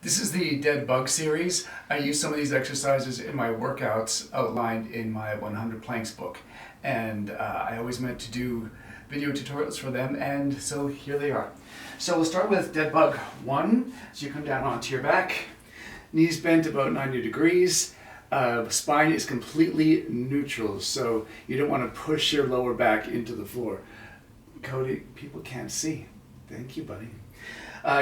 This is the Dead Bug series. I use some of these exercises in my workouts outlined in my 100 Planks book. And I always meant to do video tutorials for them, and so here they are. So we'll start with Dead Bug 1. So you come down onto your back, knees bent about 90 degrees. Spine is completely neutral, so you don't want to push your lower back into the floor. Cody, people can't see. Thank you, buddy.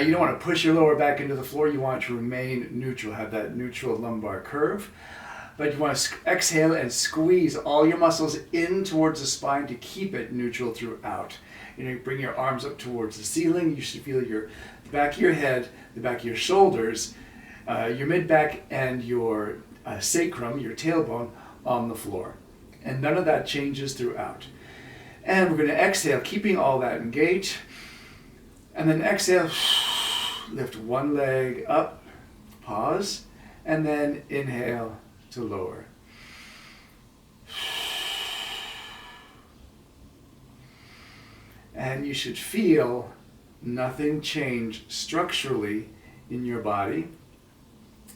You don't want to push your lower back into the floor. You want it to remain neutral, have that neutral lumbar curve. But you want to exhale and squeeze all your muscles in towards the spine to keep it neutral throughout. You bring your arms up towards the ceiling. You should feel the back of your head, the back of your shoulders, your mid-back, and your sacrum, your tailbone, on the floor. And none of that changes throughout. And we're going to exhale, keeping all that engaged. And then exhale, lift one leg up, pause, and then inhale to lower. And you should feel nothing change structurally in your body,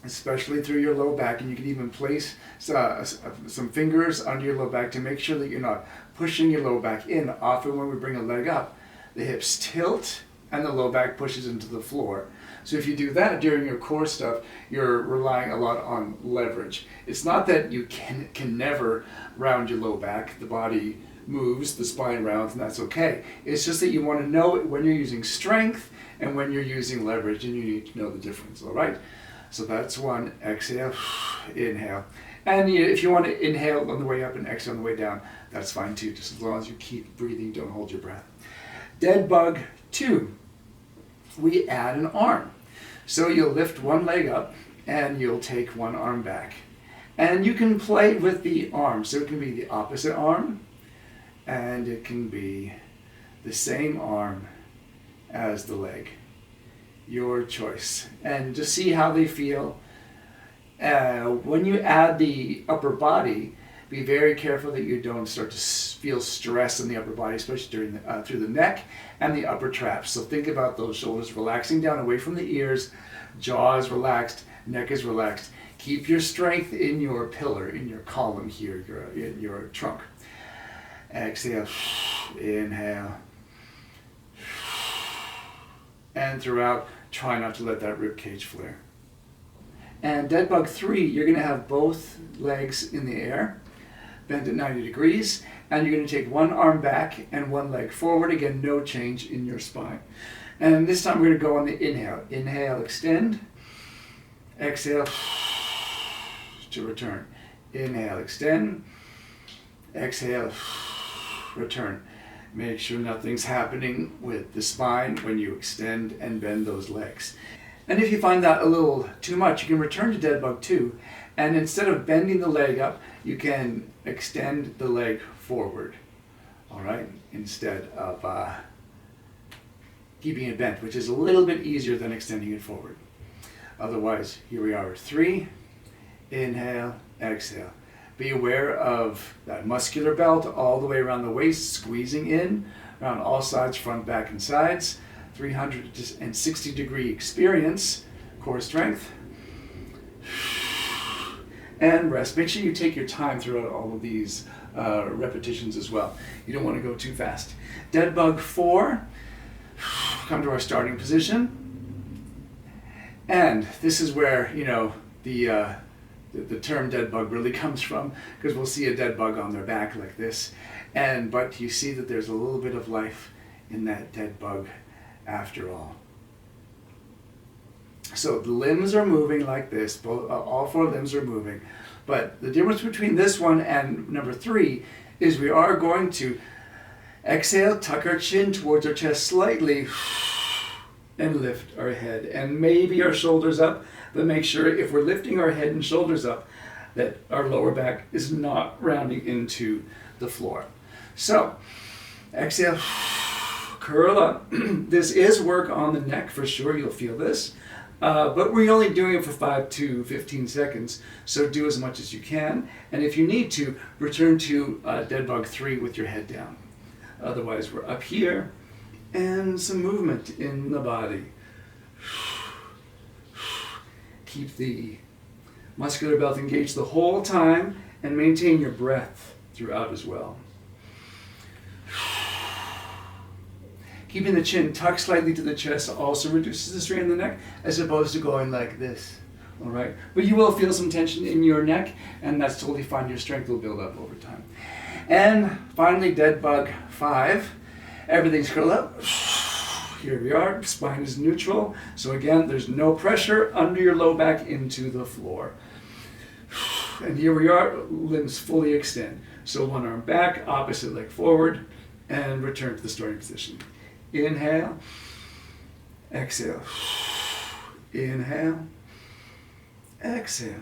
especially through your low back. And you can even place some fingers under your low back to make sure that you're not pushing your low back in. Often when we bring a leg up, the hips tilt and the low back pushes into the floor. So if you do that during your core stuff, you're relying a lot on leverage. It's not that you can never round your low back. The body moves, the spine rounds, and that's okay. It's just that you want to know when you're using strength and when you're using leverage, and you need to know the difference, all right? So that's one. Exhale, inhale. And if you want to inhale on the way up and exhale on the way down, that's fine too, just as long as you keep breathing, don't hold your breath. Dead Bug 2. We add an arm. So you'll lift one leg up and you'll take one arm back. And you can play with the arm. So it can be the opposite arm and it can be the same arm as the leg. Your choice. And just see how they feel. When you add the upper body, be very careful that you don't start to feel stress in the upper body, especially through the neck and the upper traps. So think about those shoulders relaxing down away from the ears, jaw is relaxed, neck is relaxed. Keep your strength in your pillar, in your column here, in your trunk. Exhale, inhale. And throughout, try not to let that rib cage flare. And Dead Bug 3, you're going to have both legs in the air, bent at 90 degrees, and you're going to take one arm back and one leg forward. Again, no change in your spine. And this time we're going to go on the inhale. Inhale, extend. Exhale to return. Inhale, extend. Exhale, return. Make sure nothing's happening with the spine when you extend and bend those legs. And if you find that a little too much, you can return to Dead Bug 2, and instead of bending the leg up, you can extend the leg forward, all right, instead of keeping it bent, which is a little bit easier than extending it forward. Otherwise, here we are at 3, inhale, exhale. Be aware of that muscular belt all the way around the waist, squeezing in around all sides, front, back, and sides. 360-degree experience, core strength, and rest. Make sure you take your time throughout all of these repetitions as well. You don't want to go too fast. Dead Bug 4, come to our starting position. And this is where, the term dead bug really comes from, because we'll see a dead bug on their back like this. But you see that there's a little bit of life in that dead bug after all. So the limbs are moving like this, all 4 limbs are moving. But the difference between this one and number 3 is we are going to exhale, tuck our chin towards our chest slightly, and lift our head. And maybe our shoulders up, but make sure if we're lifting our head and shoulders up, that our lower back is not rounding into the floor. So, exhale, curl up. This is work on the neck for sure, you'll feel this. But we're only doing it for 5 to 15 seconds, so do as much as you can. And if you need to, return to Dead Bug 3 with your head down. Otherwise, we're up here, and some movement in the body. Keep the muscular belt engaged the whole time and maintain your breath throughout as well. Keeping the chin tucked slightly to the chest also reduces the strain in the neck, as opposed to going like this. All right, but you will feel some tension in your neck, and that's totally fine. Your strength will build up over time. And finally, dead bug 5. Everything's curled up. Here we are. Spine is neutral. So again, there's no pressure under your low back into the floor. And here we are. Limbs fully extend. So one arm back, opposite leg forward, and return to the starting position. Inhale. Exhale. Inhale. Exhale.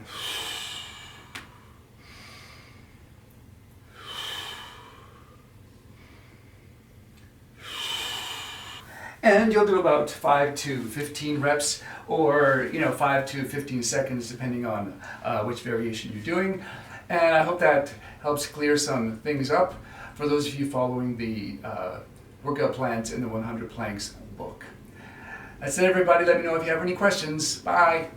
And you'll do about 5 to 15 reps, or 5 to 15 seconds, depending on which variation you're doing. And I hope that helps clear some things up for those of you following the workout plans in the 100 Planks book. That's it, everybody. Let me know if you have any questions. Bye.